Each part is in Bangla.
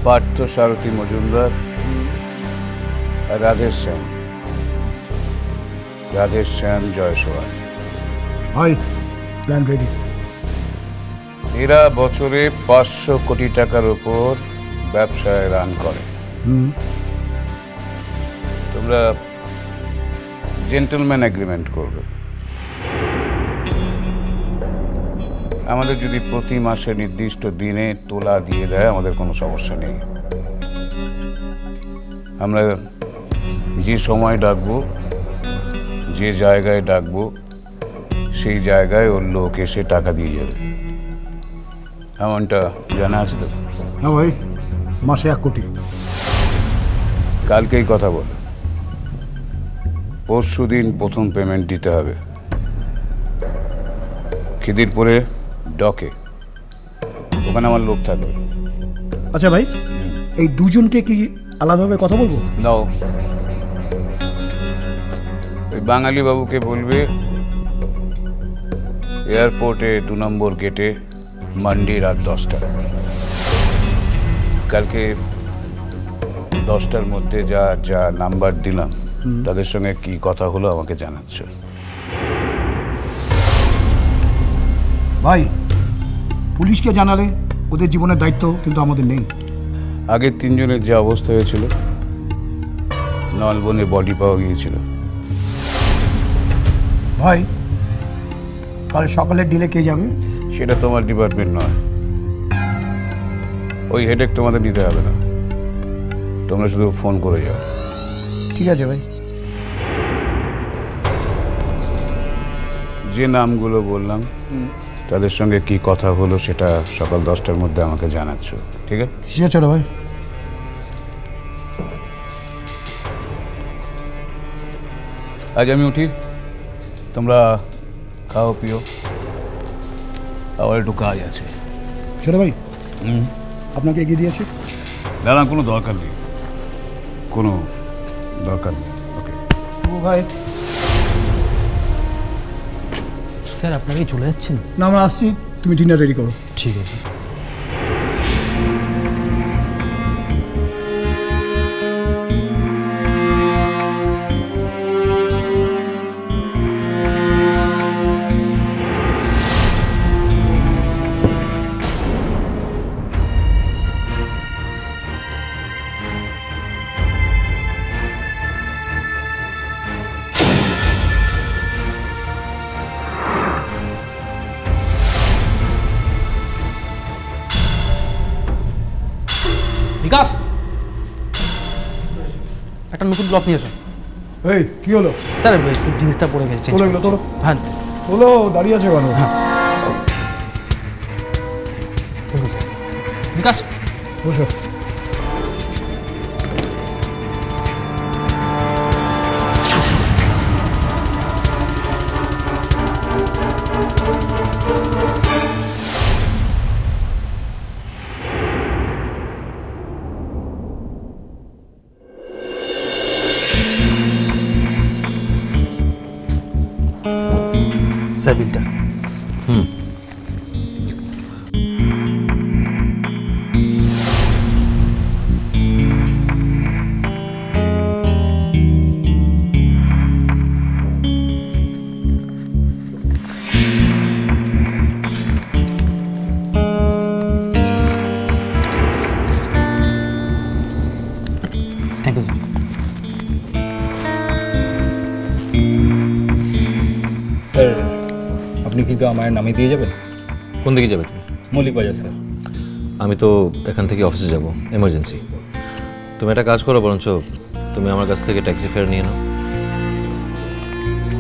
পার্থ সারথী মজুমদার আর রাধেশ শ্যাম জয়সওয়াল। ভাই প্ল্যান রেডি। এরা বছরে 500 কোটি টাকার উপর ব্যবসায় রান করে। তোমরা জেন্টলম্যান এগ্রিমেন্ট করবে। আমাদের যদি প্রতি মাসে নির্দিষ্ট দিনে তোলা দিয়ে দেয় আমাদের কোনো সমস্যা নেই। আমরা যে সময় ডাকবো, যে জায়গায় ডাকবো, সেই জায়গায় ওর লোক এসে টাকা দিয়ে যাবে। এমনটা জানা আছে তো? হ্যাঁ ভাই, মাসে 1 কোটি। কালকেই কথা বল। পরশুদিন প্রথম পেমেন্ট দিতে হবে। খিদিরপুরে ডকে, ওখানে আমার লোক থাকবে। আচ্ছা ভাই, এই দুজনকে কি আলাদাভাবে কথা বলবো? নাও, ওই বাঙালি বাবুকে বলবে এয়ারপোর্টে 2 নম্বর গেটে মান্ডি রাত 10টা। কালকে 10টার মধ্যে যা যা নাম্বার দিলাম তাদের সঙ্গে কি কথা হলো আমাকে জানাচ্ছ। ভাই, পুলিশকে জানালে ওদের জীবনের দায়িত্ব কিন্তু আমাদের নেই। আগের 3 জনের যে অবস্থা হয়েছিল, নলবনে বডি পাওয়া গিয়েছিল। ভাই, কাল সকালে ডিলে কে যাবে? সেটা তোমার ডিপার্টমেন্ট নয়, ওই হেডেক তোমাদের নিতে হবে না। তোমরা শুধু ফোন করে যাও। ঠিক আছে ভাই। যে নামগুলো বললাম তাদের সঙ্গে কি কথা হলো সেটা সকাল 10টার মধ্যে আমাকে জানাচ্ছ, ঠিক আছে? ঠিক আছে ভাই। আজ আমি উঠি, তোমরা খাও পিও, আবার একটু কাজ আছে। ছোট ভাই, আপনাকে এগিয়ে দিয়েছে? না না, কোনো দরকার নেই, কোনো দরকার নেই। ওকে ও ভাই। স্যার, আপনাকে চলে যাচ্ছেন? না, আমরা আসছি, তুমি ডিনার রেডি করো। ঠিক আছে। বিকাশ, একটা নতুন ব্লক নিয়ে এসো। এই কি হলো? স্যার, একটু জিনিসটা পড়ে গেছে। তোলো এগুলো, তোলো। হ্যাঁ তোলো, দাঁড়িয়ে আছে কেন? হ্যাঁ, বিকাশ বসো। স্যার, বিলটা। Thank you sir. স্যার, আপনি কি আমার নামে দিয়ে যাবেন? কোন দিকে যাবে তুমি? মল্লিক বাজার স্যার। আমি তো এখান থেকে অফিসে যাব, এমার্জেন্সি। তুমি একটা কাজ করো, বরঞ্চ তুমি আমার কাছ থেকে ট্যাক্সি ফেয়ার নিয়ে নাও।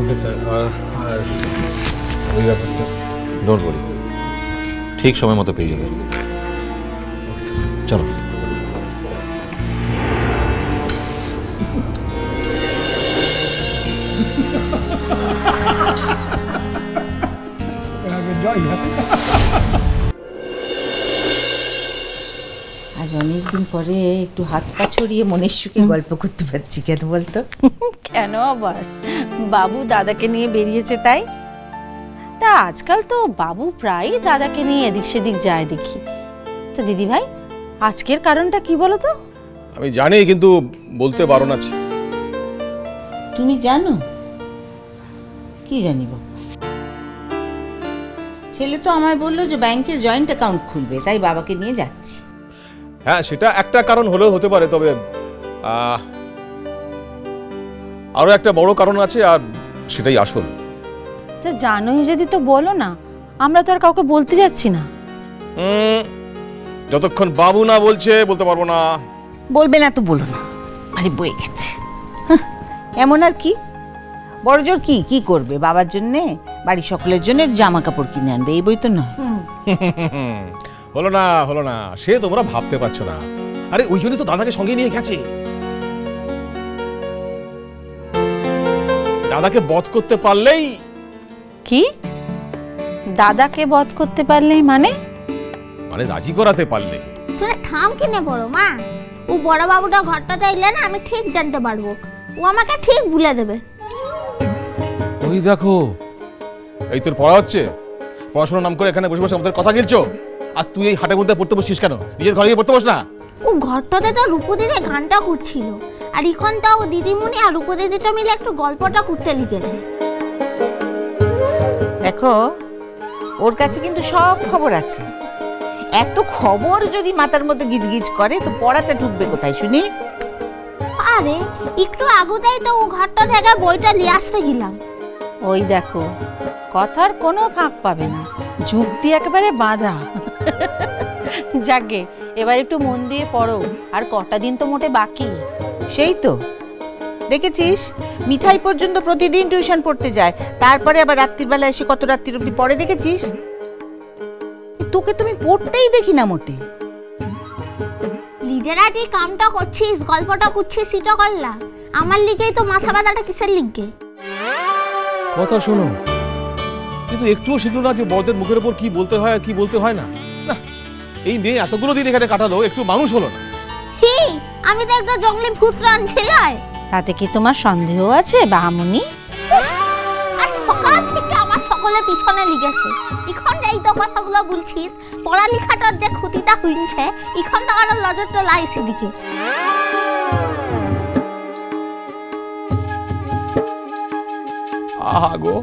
Okay sir. আর ওই ব্যাপারটা ডোন্ট ওয়ারি, ঠিক সময় মতো পেয়ে যাবে। চলো। আজ অনেকদিন পরে একটু হাত পা ছড়িয়ে মনের সুখে গল্প করতে পারছি। কেন বলতো? কেন আবার? বাবু দাদাকে নিয়ে বেরিয়েছে তাই? তা আজকাল তো বাবু প্রায়ই দাদাকে নিয়ে এদিক সেদিক যায় দেখি। তো দিদি ভাই, আজকের কারণটা কি বলো তো? আমি জানি, কিন্তু বলতে বারণ আছে। তুমি জানো? কি জানি বাবা। ছেলে তো আমায় বললো যে ব্যাংকে জয়েন্ট অ্যাকাউন্ট খুলবে, তাই বাবাকে নিয়ে যাচ্ছি। হ্যাঁ, সেটা একটা কারণ হলেও হতে পারে, তবে আরো একটা বড় কারণ আছে, আর সেটাই আসল। আচ্ছা জানোই যদি তো বলো না, আমরা তো আর কাউকে বলতে যাচ্ছি না। যতক্ষণ বাবু না বলছে বলতে পারবো না। বলবে না তো বলো না, আরে বয়ে গেছে। এমন আর কি, বড় জোর কি কি করবে? বাবার জন্যে, বাড়ির সকলের জন্য জামা কাপড় কিনে আনবে, এই বই তো নয়। হলো না, হলো না, সে তোমরা ভাবতে পারছো না। আরে ওই জন্যই তো দাদাকে সঙ্গে নিয়ে গেছে। দাদাকে বধ করতে পারলেই। কি? দাদাকে বধ করতে পারলেই মানে? মানে রাজি করাতে পারলে। তোরা থাম কিনে বড় মা, ও বড় বাবুটা ঘরটাতে এলে না আমি ঠিক জানতে পারবো, ও আমাকে ঠিক ভুলে দেবে। ওই দেখো, এই তোর পড়া হচ্ছে, পড়াশোনার নাম করে এখানে বসে বসে আমাদের কথা গিলছো, আর তুই এই হাটের মধ্যে পড়তে বসছিস কেন? নিজের ঘরে গিয়ে পড়তে বস না। ও ঘরটাতে তো রূপো দিদি গানটা করছিল, আর এখন তো ও দিদিমণি আর রূপো দিদিটা মিলে একটু গল্পটা করতে লিখেছে। দেখো, ওর কাছে কিন্তু সব খবর আছে। এত খবর যদি মাথার মধ্যে গিজগিজ করে তো পড়াটা ঢুকবে কোথায় শুনি? আরে একটু আগুতেই তো ও ঘরটা থেকে বইটা নিয়ে আসতে গেলাম। ওই দেখো, কথার কোনো ফাঁক পাবে না, যুক্তি একেবারে বাঁধা। যাকে এবার একটু মন দিয়ে পড়ো, আর কটা দিন তো মোটে বাকি। সেই তো দেখেছিস, মিঠাই পর্যন্ত প্রতিদিন টিউশন পড়তে যায়, তারপরে আবার রাত্রির বেলা এসে কত রাত্রির অবধি পড়ে দেখেছিস? তোকে তুমি পড়তেই দেখি না মোটে। নিজেরা যে কামটা করছিস, গল্পটা করছিস, সেটা করলা, আমার লিগেই তো মাথা ব্যথাটা কিসের লিগে? কথা শোনো, কিন্তু একটুও শিখলো না যে বড়দের মুখের উপর কি বলতে হয় আর কি বলতে হয় না। না, এই মেয়ে এতগুলো দিন এখানে কাটালো, একটু মানুষ হলো না। হি, আমি তো একটা জঙ্গলি ভূত রানছিলাম। তাতে কি তোমার সন্দেহ আছে বাহামণি? আজ সকাল থেকে আমার সকলে পিছনে লিগেছে। এখন যাই তো কথাগুলো বলছিস, পড়ালেখাটার যে ক্ষতিটা হইছে, এখন তো আর নজরটা লাইছে দিকে। আহা গো,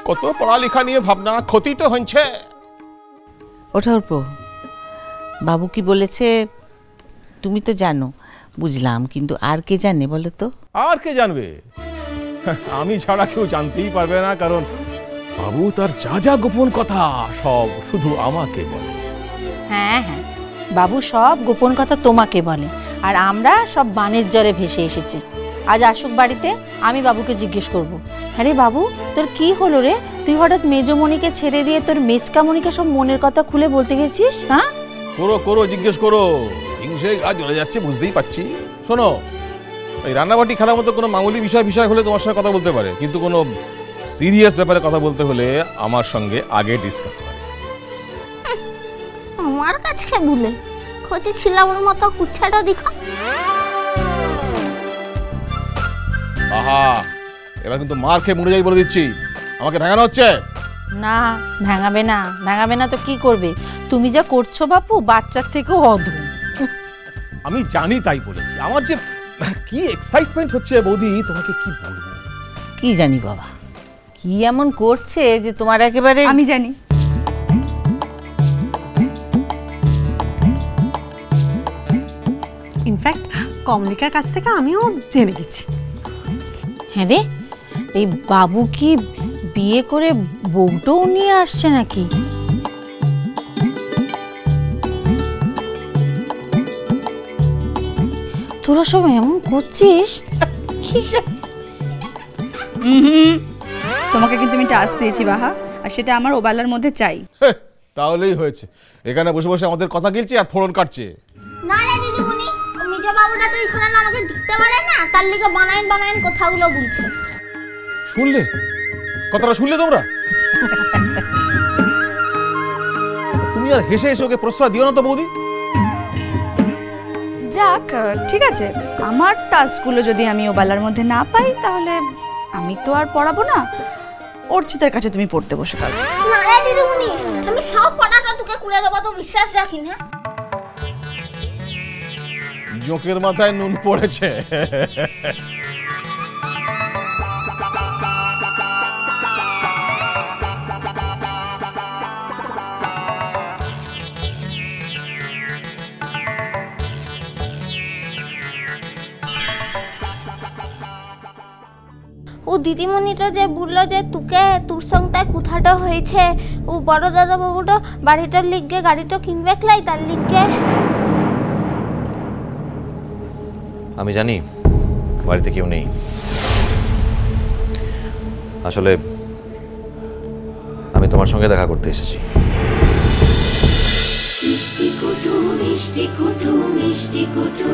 কত পড়ালেখা নিয়ে ভাবনা, ক্ষতি তো হচ্ছে। ওঠা উঠবো, বাবু কি বলেছে তুমি তো জানো, বুঝলাম, কিন্তু আর কে জানে বলো তো? আর কে জানবে? আমি ছাড়া কেউ জানতেই পারবে না, কারণ বাবু তার যা যা গোপন কথা সব শুধু আমাকে বলে। হ্যাঁ হ্যাঁ, বাবু সব গোপন কথা তোমাকে বলে, আর আমরা সব বানের জ্বরে ভেসে এসেছি। আজ আসুক বাড়িতে, আমি বাবুকে জিজ্ঞেস করব, হ্যাঁ রে বাবু, তোর কি হলো রে? তুই হঠাৎ মেজমণিকে ছেড়ে দিয়ে তোর মেজকামণিকে সব মনের কথা খুলে বলতে গেছিস? হ্যাঁ, করো করো, জিজ্ঞেস করো। হিংসে গা জ্বলে যাচ্ছে, বুঝতেই পারছি। শোনো, এই রান্নাবাটি খেলার মতো কোনো মামুলি বিষয় হলে তোমার সঙ্গে কথা বলতে পারে, কিন্তু কোনো সিরিয়াস ব্যাপারে কথা বলতে হলে আমার সঙ্গে আগে ডিসকাস করে। আমার কাছে বলে খোঁজে ছিলাম ওর মতো কুচ্ছাটা দেখা। আহা, এবার কিন্তু মার খেয়ে মরে যাই বলে দিচ্ছি। আমাকে ভেঙানো হচ্ছে না। ভাঙাবে না, ভাঙাবে না তো কি করবে? তুমি যা করছো বাপু, বাচ্চার থেকেও অধম। আমি জানি, তাই বলেছি। আমার যে কি এক্সাইটমেন্ট হচ্ছে বৌদি, তোমাকে কি বলবো। কি জানি বাবা, কি এমন করছে যে তোমার একেবারে। আমি জানি। ইনফ্যাক্ট কমলিকার কাছ থেকে আমিও জেনে গেছি। হ্যাঁ রে, এই বাবু কি বিয়ে করে বউটাও নিয়ে আসছে নাকি? তোরা সব এমন করছিস? তোমাকে কিন্তু আমি টাস্ক দিয়েছি বাহা, আর সেটা আমার ওবেলার মধ্যে চাই। তাহলেই হয়েছে। এখানে বসে বসে আমাদের কথা গিলছে আর ফোড়ন কাটছে। না রে দিদিমণি, ও মিঠা বাবুটা তো এখানে না আমাকে দেখতে পারে না, তার লিগে বানাইন কথাগুলো বলছে। শুনলে কথাটা? শুনলে তোমরা? তুমি আর হেসে হেসে ওকে প্রশ্রয় দিও না তো বৌদি। যাক, ঠিক আছে, আমার টাস্কগুলো যদি আমি ওবেলার মধ্যে না পাই তাহলে আমি তো আর পড়াবো না। অর্চিতার কাছে তুমি পড়তে বসো কাল। না রে দিদিমণি, আমি সব পড়াটা তোকে করে দেবো, তো বিশ্বাস রাখি না। জোকের মাথায় নুন পড়েছে। ও দিদিমণিটা যে বললো যে তোর সঙ্গে কোথাটা হয়েছে, ও বড় দাদা বাবুটা বাড়িটার লিগে গাড়িটা কিনবে লাই তার লিগে। আমি জানি বাড়িতে কেউ নেই, আসলে আমি তোমার সঙ্গে দেখা করতে এসেছি। মিষ্টি কুটু মিষ্টি কুটু মিষ্টি কুটু।